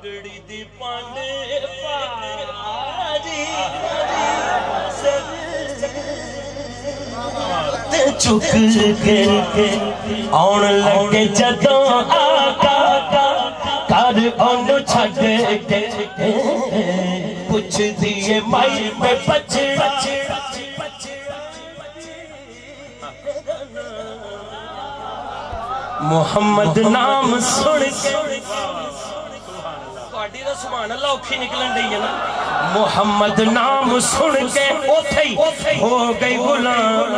بڈڑی دی پانڈے پاری چک کے آن لگے جدوں آقا کر اونوں چھڈ کے پوچھ دیے مائی میں بچڑا محمد نام سن کے تہاڈی دا سبحان اللہ اوکھی نکلن ڈئی ہے نا محمد نام سن کے اوتھے ہی ہو گئی غلام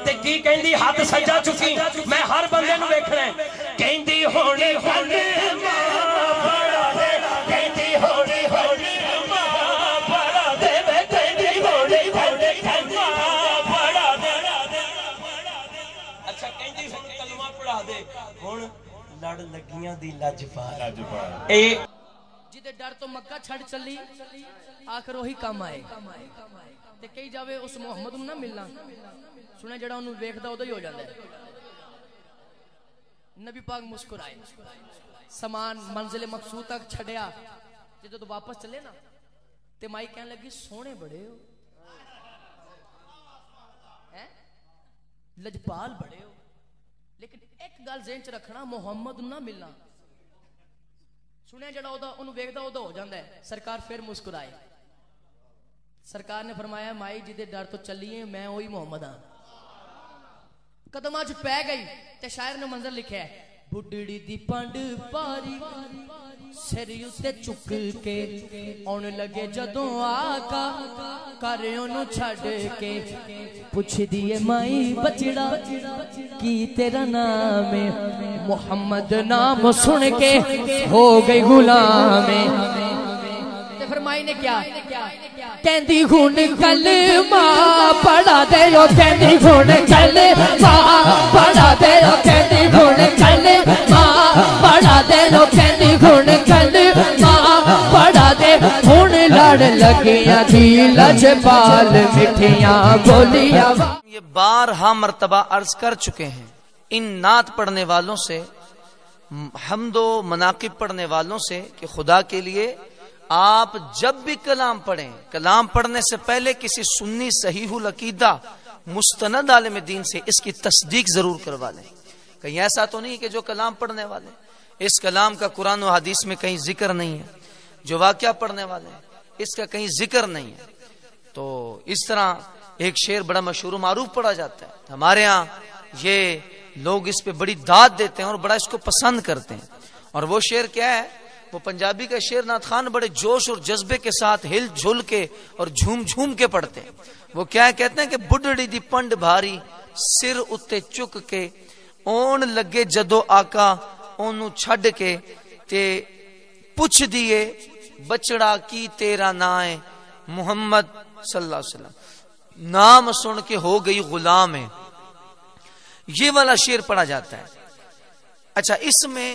تے کی کہندی ہاتھ سجا چکی میں ہر بندے نو ویکھنا ہے کہندی ہونے ہونے ماں بڑا دے کہندی ہونے ہونے ماں بڑا دے کہندی ہونے ہونے ماں بڑا دے اچھا کہندی کلمہ پڑھا دے ہن لڑ لگیاں دی لاجپال جدے ڈر تو مکہ چھڑ چلی آخر وہی کام آئے تے کئی جاوے اس محمد نہ ملنا سنے جڑا انہوں ویکھدا اودوں ہی ہو جاندا ہے نبی پاک مسکرائے سامان منزل مقصود تک چھڑیا جدوں تو واپس چلے نا تے مائی کہنے لگی سونے بڑے ہو لجپال بڑے ہو لیکن ایک گل ذہن چ رکھنا محمد نہ ملنا سنیا جڑا انہوں ویکھدا اودوں ہو جاندا ہے سرکار پھر مسکرائے سرکار نے فرمایا مائی جدے ڈر تو چلیے میں وہی محمد ہاں قدماں چ پے گئی تے شاعر نے منظر لکھیا ہے بڈڑی دی پنڈ پاری سر اُتے چک کے اون لگے جدوں آقا کر اونوں چھڈ کے پوچھ دیے مائی بچڑا کی تیرا نام ہے محمد نام سن کے ہو گئی غلام تے فرمائی نے کیا کہندی ہن کلمہ پڑھا دے او کہندی ہن کلمہ پڑھا دے او کہندی ہن کلمہ پڑھا دے او کہندی ہن کلمہ پڑھا دے ہن لڑ لگیاں دی لجپال مٹھیاں بولیاں یہ بارہا مرتبہ عرض کر چکے ہیں ان نعت پڑھنے والوں سے حمد و مناقب پڑھنے والوں سے کہ خدا کے لیے آپ جب بھی کلام پڑھیں کلام پڑھنے سے پہلے کسی سنی صحیح العقیدہ مستند عالم دین سے اس کی تصدیق ضرور کروا لیں کہیں ایسا تو نہیں کہ جو کلام پڑھنے والے اس کلام کا قرآن و حدیث میں کہیں ذکر نہیں ہے جو واقعہ پڑھنے والے ہیں اس کا کہیں ذکر نہیں ہے تو اس طرح ایک شعر بڑا مشہور و معروف پڑھا جاتا ہے ہمارے ہاں یہ لوگ اس پہ بڑی داد دیتے ہیں اور بڑا اس کو پسند کرتے ہیں اور وہ شعر کیا ہے وہ پنجابی کا شعر نعت خان بڑے جوش اور جذبے کے ساتھ ہل جھل کے اور جھوم جھوم کے پڑھتے ہیں وہ کیا ہے کہتے ہیں کہ بڈڑی دی پنڈ بھاری سر اتے چک کے اون لگے جدو آقا اونوں چھڈ کے تے پوچھ دیے بچڑا کی تیرا نام ہے محمد صلی اللہ علیہ وسلم نام سن کے ہو گئی غلام ہے یہ والا شعر پڑھا جاتا ہے اچھا اس میں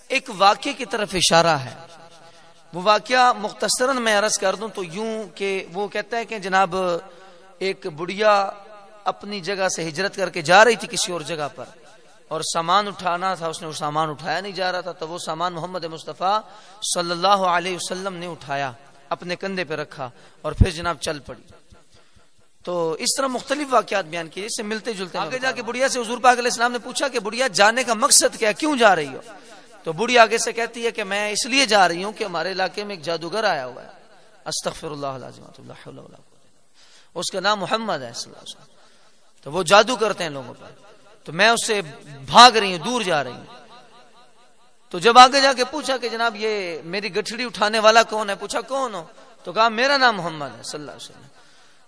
ایک واقعے کی طرف اشارہ ہے وہ واقعہ مختصراً میں عرض کر دوں تو یوں کہ وہ کہتا ہے کہ جناب ایک بڑھیا اپنی جگہ سے ہجرت کر کے جا رہی تھی کسی اور جگہ پر اور سامان اٹھانا تھا اس نے وہ سامان اٹھایا نہیں جا رہا تھا تو وہ سامان محمد مصطفیٰ صلی اللہ علیہ وسلم نے اٹھایا اپنے کندھے پہ رکھا اور پھر جناب چل پڑی تو اس طرح مختلف واقعات بیان کیے اس سے ملتے جلتے آگے جا کے بڑھیا سے حضور پاک علیہ السلام نے پوچھا کہ بڑھیا جانے کا مقصد کیا کیوں جا رہی ہو تو بڑھی آگے سے کہتی ہے کہ میں اس لیے جا رہی ہوں کہ ہمارے علاقے میں ایک جادوگر آیا ہوا ہے استغفر اللہ العظیم لا حول ولا قوت اس کا نام محمد ہے صلی اللہ علیہ وسلم تو وہ جادو کرتے ہیں لوگوں پر تو میں اس سے بھاگ رہی ہوں دور جا رہی ہوں تو جب آگے جا کے پوچھا کہ جناب یہ میری گٹھڑی اٹھانے والا کون ہے پوچھا کون ہو تو کہا میرا نام محمد ہے صلی اللہ علیہ وسلم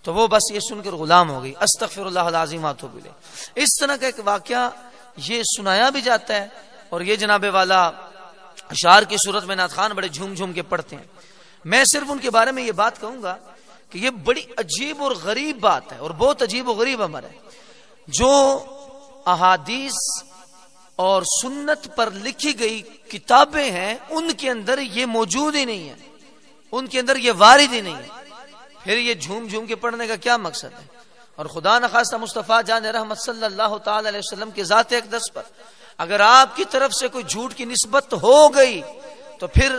تو وہ بس یہ سن کر غلام ہو گئی استغفر اللہ العظیم واتوب الیہ اس طرح کا ایک واقعہ یہ سنایا بھی جاتا ہے اور یہ جناب والا اشعار کی صورت میں نعت خان بڑے جھوم جھوم کے پڑھتے ہیں میں صرف ان کے بارے میں یہ بات کہوں گا کہ یہ بڑی عجیب اور غریب بات ہے اور بہت عجیب و غریب عمل ہے جو احادیث اور سنت پر لکھی گئی کتابیں ہیں ان کے اندر یہ موجود ہی نہیں ہے ان کے اندر یہ وارد ہی نہیں ہے پھر یہ جھوم جھوم کے پڑھنے کا کیا مقصد ہے اور خدا نخواستہ مصطفیٰ جان رحمت صلی اللہ تعالی علیہ وسلم کے ذات اقدس پر اگر آپ کی طرف سے کوئی جھوٹ کی نسبت ہو گئی تو پھر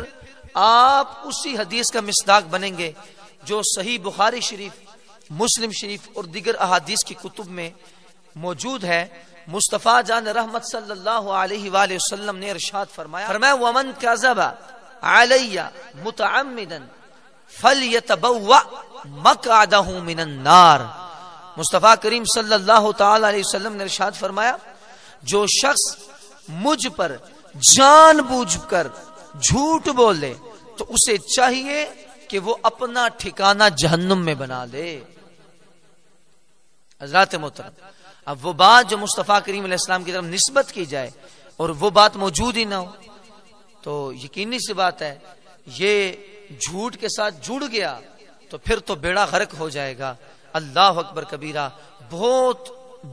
آپ اسی حدیث کا مصداق بنیں گے جو صحیح بخاری شریف، مسلم شریف اور دیگر احادیث کی کتب میں موجود ہے۔ مصطفیٰ جان رحمت صلی اللہ علیہ وآلہ وسلم نے ارشاد فرمایا وَمَنْ كَذَبَ عَلَيَّ مُتَعَمِّدًا فَلْيَتَبَوَّأْ مَقْعَدَهُ مِنَ النَّارِ۔ مصطفیٰ کریم صلی اللہ تعالی علیہ وسلم نے ارشاد فرمایا جو شخص مجھ پر جان بوجھ کر جھوٹ بولے تو اسے چاہیے کہ وہ اپنا ٹھکانہ جہنم میں بنا لے۔ حضرات محترم، اب وہ بات جو مصطفیٰ کریم علیہ السلام کی طرف نسبت کی جائے اور وہ بات موجود ہی نہ ہو تو یقینی سی بات ہے یہ جھوٹ کے ساتھ جڑ گیا تو پھر تو بیڑا غرق ہو جائے گا۔ اللہ اکبر کبیرہ۔ بہت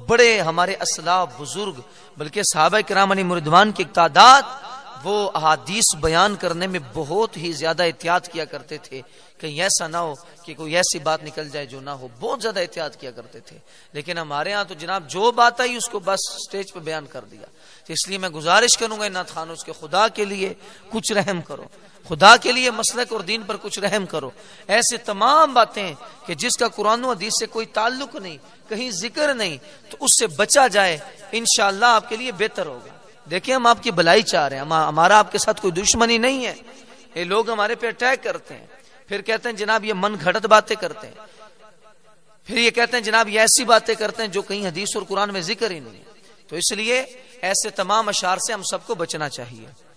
بڑے ہمارے اسلاف بزرگ بلکہ صحابہ کرام علیہم رضوان کی تعداد وہ احادیث بیان کرنے میں بہت ہی زیادہ احتیاط کیا کرتے تھے، کہیں ایسا نہ ہو کہ کوئی ایسی بات نکل جائے جو نہ ہو، بہت زیادہ احتیاط کیا کرتے تھے۔ لیکن ہمارے ہاں تو جناب جو بات آئی اس کو بس سٹیج پہ بیان کر دیا۔ تو اس لیے میں گزارش کروں گا نعت خانوں کے خدا کے لیے کچھ رحم کرو، خدا کے لیے مسلک اور دین پر کچھ رحم کرو۔ ایسے تمام باتیں کہ جس کا قرآن و حدیث سے کوئی تعلق نہیں، کہیں ذکر نہیں، تو اس سے بچا جائے، انشاءاللہ آپ کے لیے بہتر ہوگا۔ دیکھیں ہم آپ کی بھلائی چاہ رہے ہیں، ہمارا آپ کے ساتھ کوئی دشمنی نہیں ہے۔ یہ لوگ ہمارے پہ اٹیک کرتے ہیں، پھر کہتے ہیں جناب یہ من گھڑت باتیں کرتے ہیں، پھر یہ کہتے ہیں جناب یہ ایسی باتیں کرتے ہیں جو کہیں حدیث اور قرآن میں ذکر ہی نہیں ہے۔ تو اس لیے ایسے تمام اشعار سے ہم سب کو بچنا چاہیے۔